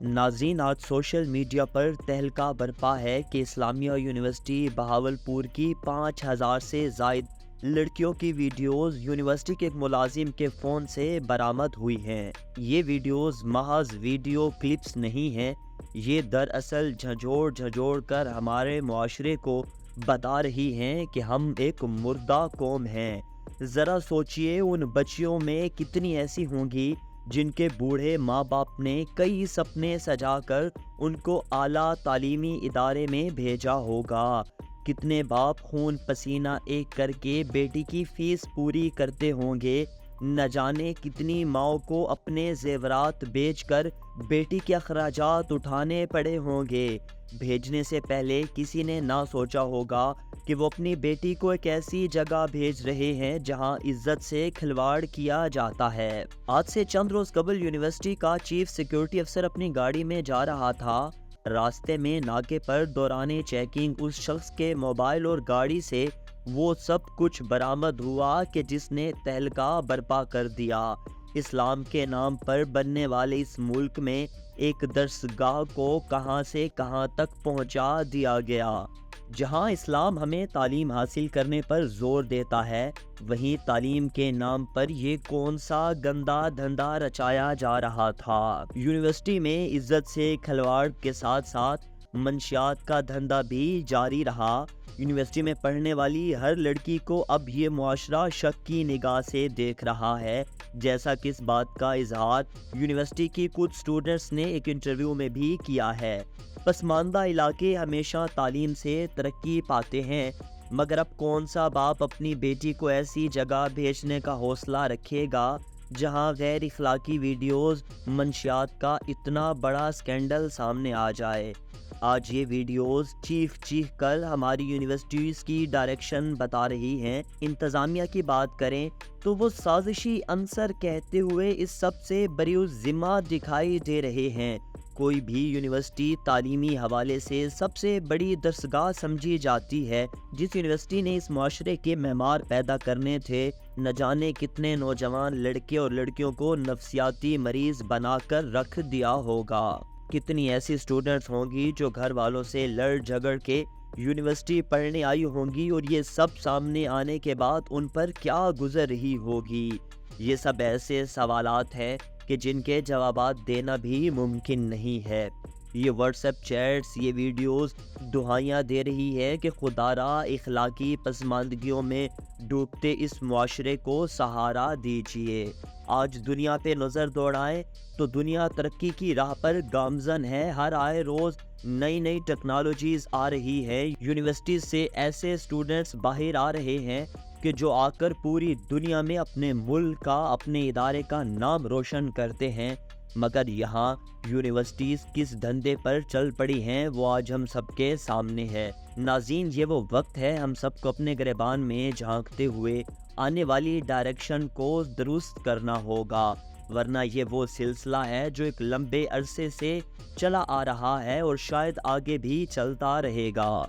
ناظرین، آج social media پر تہلکہ برپا ہے کہ اسلامیہ یونیورسٹی بہاولپور کی 5000 سے زائد لڑکیوں کی ویڈیوز یونیورسٹی کے ایک ملازم کے فون سے برآمد ہوئی ہیں۔ یہ ویڈیوز محض ویڈیو کلپس نہیں ہیں، یہ دراصل جھنجھوڑ کر ہمارے معاشرے کو بتا رہی ہیں کہ ہم ایک مردہ قوم ہیں۔ ذرا سوچئے، ان بچیوں میں کتنی ایسی ہوں گی جن کے بوڑھے ماں باپ نے کئی سپنے سجا کر ان کو اعلیٰ تعلیمی ادارے میں بھیجا ہوگا۔ کتنے باپ خون پسینہ ایک کر کے بیٹی کی فیس پوری کرتے ہوں گے۔ نہ جانے کتنی ماؤں کو اپنے زیورات بیچ کر بیٹی کے اخراجات اٹھانے پڑے ہوں گے۔ بھیجنے سے پہلے کسی نے نہ سوچا ہوگا کہ وہ اپنی بیٹی کو ایک ایسی جگہ بھیج رہے ہیں جہاں عزت سے کھلواڑ کیا جاتا ہے۔ آج سے چند روز قبل یونیورسٹی کا چیف سیکیورٹی افسر اپنی گاڑی میں جا رہا تھا۔ راستے میں ناکے پر دوران چیکنگ اس شخص کے موبائل اور گاڑی سے وہ سب کچھ برآمد ہوا کہ جس نے تہلکہ برپا کر دیا۔ اسلام کے نام پر بننے والے اس ملک میں ایک درسگاہ کو کہاں سے کہاں تک پہنچا دیا گیا۔ جہاں اسلام ہمیں تعلیم حاصل کرنے پر زور دیتا ہے، وہیں تعلیم کے نام پر یہ کون سا گندا دھندا رچایا جا رہا تھا۔ یونیورسٹی میں عزت سے کھلواڑ کے ساتھ ساتھ منشیات کا دھندا بھی جاری رہا۔ یونیورسٹی میں پڑھنے والی ہر لڑکی کو اب یہ معاشرہ شک کی نگاہ سے دیکھ رہا ہے، جیسا کہ اس بات کا اظہار یونیورسٹی کی کچھ اسٹوڈنٹس نے ایک انٹرویو میں بھی کیا ہے۔ پسماندہ علاقے ہمیشہ تعلیم سے ترقی پاتے ہیں، مگر اب کون سا باپ اپنی بیٹی کو ایسی جگہ بھیجنے کا حوصلہ رکھے گا جہاں غیر اخلاقی ویڈیوز منشیات کا اتنا بڑا سکینڈل سامنے آ جائے۔ آج یہ ویڈیوز چیخ کر ہماری یونیورسٹیز کی ڈائریکشن بتا رہی ہیں۔ انتظامیہ کی بات کریں تو وہ سازشی عنصر کہتے ہوئے اس سب سے بری الذمہ دکھائی دے رہے ہیں۔ کوئی بھی یونیورسٹی تعلیمی حوالے سے سب سے بڑی درسگاہ سمجھی جاتی ہے۔ جس یونیورسٹی نے اس معاشرے کے معمار پیدا کرنے تھے، نہ جانے کتنے نوجوان لڑکے اور لڑکیوں کو نفسیاتی مریض بنا کر رکھ دیا ہوگا۔ کتنی ایسی اسٹوڈنٹس ہوں گی جو گھر والوں سے لڑ جھگڑ کے یونیورسٹی پڑھنے آئی ہوں گی، اور یہ سب سامنے آنے کے بعد ان پر کیا گزر رہی ہوگی۔ یہ سب ایسے سوالات ہیں کہ جن کے جوابات دینا بھی ممکن نہیں ہے۔ یہ واٹس ایپ چیٹس، یہ ویڈیوز دہائیاں دے رہی ہے کہ خدا را اخلاقی پسماندگیوں میں ڈوبتے اس معاشرے کو سہارا دیجیے۔ آج دنیا پہ نظر دوڑائیں تو دنیا ترقی کی راہ پر گامزن ہے۔ ہر آئے روز نئی ٹیکنالوجیز آ رہی ہے۔ یونیورسٹی سے ایسے اسٹوڈنٹس باہر آ رہے ہیں کہ جو آ کر پوری دنیا میں اپنے ملک کا، اپنے ادارے کا نام روشن کرتے ہیں، مگر یہاں یونیورسٹیز کس دھندے پر چل پڑی ہیں وہ آج ہم سب کے سامنے ہے۔ ناظرین، یہ وہ وقت ہے ہم سب کو اپنے گریبان میں جھانکتے ہوئے آنے والی ڈائریکشن کو درست کرنا ہوگا، ورنہ یہ وہ سلسلہ ہے جو ایک لمبے عرصے سے چلا آ رہا ہے اور شاید آگے بھی چلتا رہے گا۔